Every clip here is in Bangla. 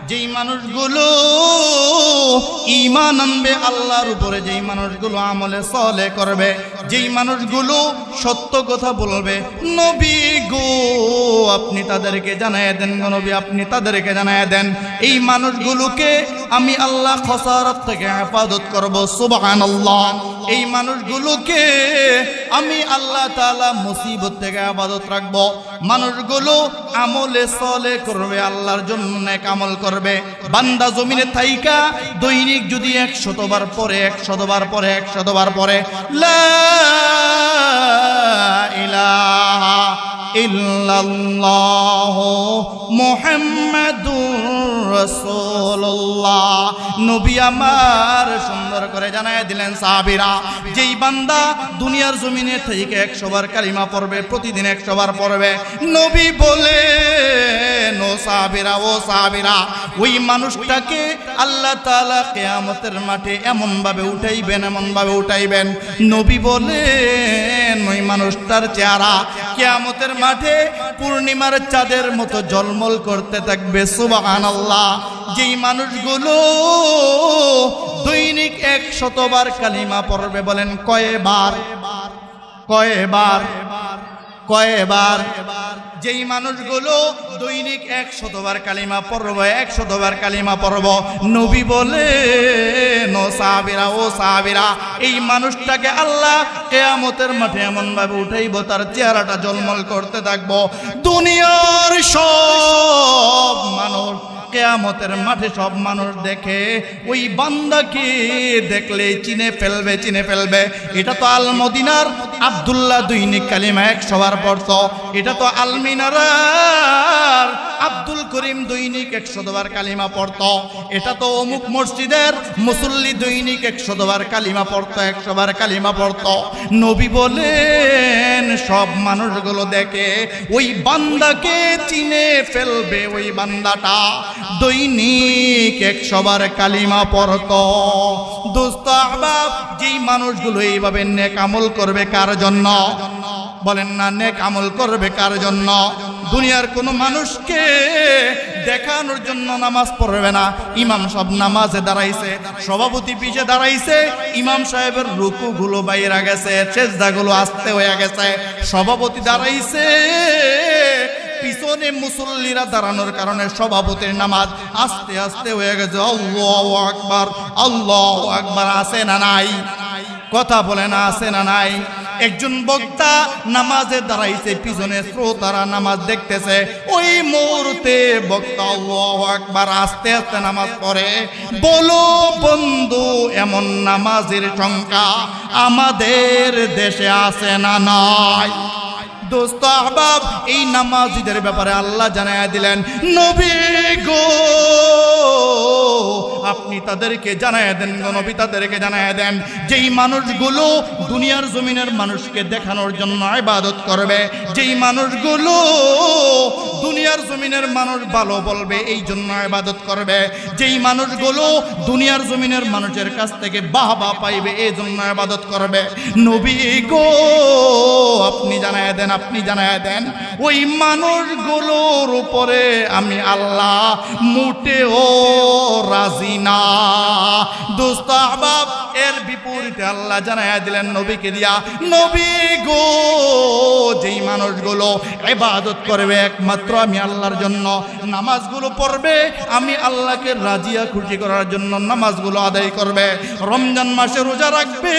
যেই মানুষগুলো ঈমান আনবে আল্লাহর উপরে, যেই মানুষগুলো আমলে সালেহ করবে, যেই মানুষগুলো সত্য কথা বলবে, নবী গো আপনি তাদেরকে জানায় দেন, নবী আপনি তাদেরকে জানায় দেন এই মানুষগুলোকে আমি আল্লাহ খসারত থেকে হেফাজত করব। সুবহানাল্লাহ। এই মানুষগুলোকে আমি আল্লাহ তাআলা মুসিবত থেকে হেফাজত রাখব। মানুষগুলো আমলে সালেহ করবে, আল্লাহর জন্য নেক আমল করবে। বান্দা জমিনে থাইকা দৈনিক যদি 100 বার পরে 100 বার পরে 100 বার পরে লা ইলাহা ইল্লাল্লাহু মুহাম্মাদুর রাসূলুল্লাহ, নবী আমার সুন্দর করে জানায় দিলেন সাহাবীরা, যেই বান্দা দুনিয়ার জমিনে থেকে 100 বার কালিমা পড়বে, প্রতিদিন 100 বার পড়বে, নবী বলেন ও সাহাবীরা ওই মানুষটাকে আল্লাহ তাআলা কিয়ামতের মাঠে এমন ভাবে উঠাইবেন, নবী বলেন ওই মানুষটার চেহারা কিয়ামতের মাঠে পূর্ণিমার চাঁদের মতো ঝলমল করতে থাকবে। সুবহানাল্লাহ। যেই মানুষগুলো দৈনিক 100 বার কালিমা পড়বে, বলেন কয়বার? যেই মানুষগুলো দৈনিক 100 বার কালিমা পড়ব, 100 বার কালিমা পড়ব, নবী বলেন ও সাহাবীরা এই মানুষটাকে আল্লাহ কিয়ামতের মাঠে এমন ভাবে উঠাইব তার চেহারাটা ঝলমল করতে থাকবো। দুনিয়ার সব মানুষ কিয়ামতের মাঠে সব মানুষ দেখে ওই বান্দাকে দেখলে চিনে ফেলবে। এটা তো আল মদিনার আব্দুল্লাহ দৈনিক কালিমা 100 বার পড়তো। এটা তো আলমিনার আব্দুল করিম দৈনিক 100 বার কালিমা পড়তো। এটা তো অমুক মসজিদের মুসল্লি দৈনিক 100 বার কালিমা পড়তো, 100 বার কালিমা পড়তো। নবী বলেন সব মানুষগুলো দেখে ওই বান্দাকে চিনে ফেলবে, ওই বান্দাটা দৈনিক 100 বার কালিমা পড়তো। দোস্ত আহবাব, যেই মানুষগুলো এইভাবে নেক আমল করবে কার জন্য? বলেন না, নেক আমল করবে কার জন্য? দুনিয়ার কোনো মানুষকে দেখানোর জন্য নামাজ পড়বে না। ইমাম সাহেব নামাজে দাঁড়াইছে, সভাপতি পিছে দাঁড়াইছে, ইমাম সাহেবের রুকুগুলো বাইরে গেছে, সেজদাগুলো আস্তে হয়ে গেছে, সভাপতি দাঁড়াইছে, পিছনে মুসল্লিরা দাঁড়ানোর কারণে সভাপতির নামাজ আস্তে আস্তে হয়ে গেছে। আল্লাহু আকবার, আল্লাহু আকবার। আছে না নাই? কথা বলে না, আছে না নাই? একজন বক্তা নামাজে দাঁড়াইছে, পিছনে শ্রোতারা নামাজ দেখতেছে, ওই মুহূর্তে বক্তা আল্লাহু আকবার আস্তে আস্তে নামাজ পড়ে। বলো বন্ধু, এমন নামাজের সংখ্যা আমাদের দেশে আছে না নাই? দোস্ত আহবাব, এই নামাজীদের ব্যাপারে আল্লাহ জানায়া দিলেন, নবী গো আপনি তাদেরকে জানায়া দেন, নবী তাদেরকে জানায়া দেন, যেই মানুষগুলো দুনিয়ার জমিনের মানুষকে দেখানোর জন্য ইবাদত করবে, যেই মানুষগুলো দুনিয়ার জমিনের মানুষ ভালো বলবে এই জন্য ইবাদত করবে, যেই মানুষগুলো দুনিয়ার জমিনের মানুষের কাছ থেকে বাহবা পাইবে এই জন্য ইবাদত করবে, নবী গো আপনি জানায়া দেন, আপনি জানায়া দেন ওই মানুষগুলোর উপরে আমি আল্লাহ মোটেও রাজি না। দোস্ত আহবাব, এর বিপরীতে আল্লাহ জানায়া দিলেন নবীকে দিয়া, নবী গো যেই মানুষগুলো ইবাদত করবে একমাত্র আমি আল্লাহর জন্য, নামাজগুলো পড়বে আমি আল্লাহকে রাজিয়া খুশি করার জন্য নামাজগুলো আদায় করবে, রমজান মাসে রোজা রাখবে,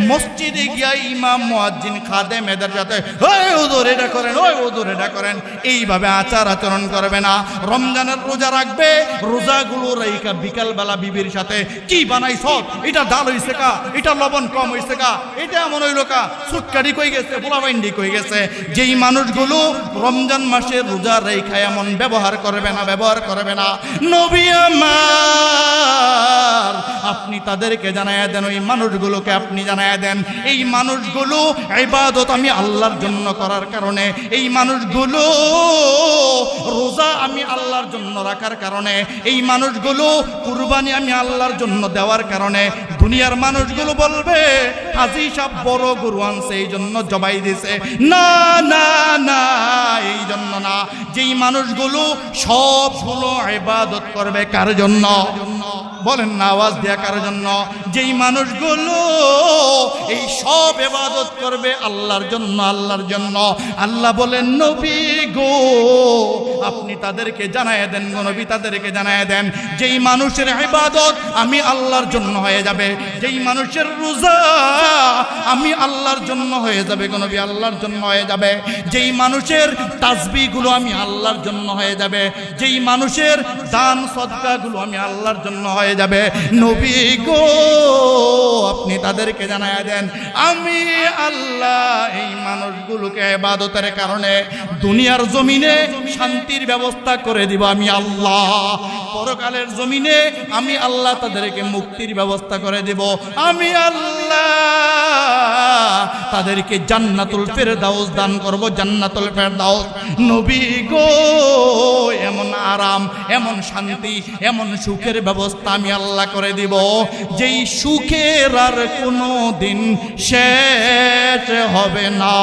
মসজিদে গিয়া ইমাম মুয়াজ্জিন খাদেম এদের সাথে ওই হুজুর এটা করেন, ওই হুজুর এটা করেন, এইভাবে আচার আচরণ করবে না। রমজানের রোজা রাখবে, রোজাগুলো রাইখা বিকালবেলা বিবির সাথে কি বানাইছ, এটা ডাল হইছে কা, এটা লবণ কম হইছে কা, এটা এমন হইল কা, সুটকারি কই গেছে, পোলাবাইন্ডি কই গেছে। যেই মানুষগুলো রমজান মাসে রোজা রাইখা এমন ব্যবহার করবে না, নবী আমার আপনি তাদেরকে জানায়া দেন, ওই মানুষগুলোকে আপনি জানায়া দেন এই মানুষগুলো ইবাদত আমি আল্লাহর জন্য করার কারণে, এই মানুষগুলো রোজা আমি আল্লাহর জন্য রাখার কারণে, এই মানুষগুলো কুরবানি আমি আল্লাহর জন্য দেওয়ার কারণে দুনিয়ার মানুষগুলো বলবে হাজী সাহেব বড় গরু আনছে এই জন্য জবাই দিছে। না না না, এই জন্য না। যেই মানুষগুলো সবগুলো ইবাদত করবে কার জন্য? বলেন না আওয়াজ দেয়া, কার জন্য? যেই মানুষগুলো এই সব ইবাদত করবে আল্লাহর জন্য, আল্লাহর জন্য। আল্লাহ বলেন নবী গো আপনি তাদেরকে জানায় দেন, গো নবী তাদেরকে জানায় দেন, যেই মানুষের ইবাদত আমি আল্লাহর জন্য হয়ে যাবে, যেই মানুষের রোজা আমি আল্লাহর জন্য হয়ে যাবে, গো নবী আল্লাহর জন্য হয়ে যাবে, যেই মানুষের তাসবিহগুলো আমি আল্লাহর জন্য হয়ে যাবে, যেই মানুষের দান সদকাগুলো আমি আল্লাহর জন্য হয়ে যাবে, নবী গো আপনি তাদেরকে জানায় দেন আমি আল্লাহ এই মানুষগুলোকে ইবাদতের কারণে দুনিয়ার জমিনে শান্তির ব্যবস্থা করে দিব আমি আল্লাহ, পরকালের জমিনে আমি আল্লাহ তাদেরকে মুক্তির ব্যবস্থা করে দেব আমি আল্লাহ, তাদেরকে জান্নাতুল ফেরদাউস দান করব, জান্নাতুল ফেরদাউস। নবী গো এমন আরাম, এমন শান্তি, এমন সুখের ব্যবস্থা আমি আল্লাহ করে দিব যেই সুখের আর কোনো দিন শেষ হবে না।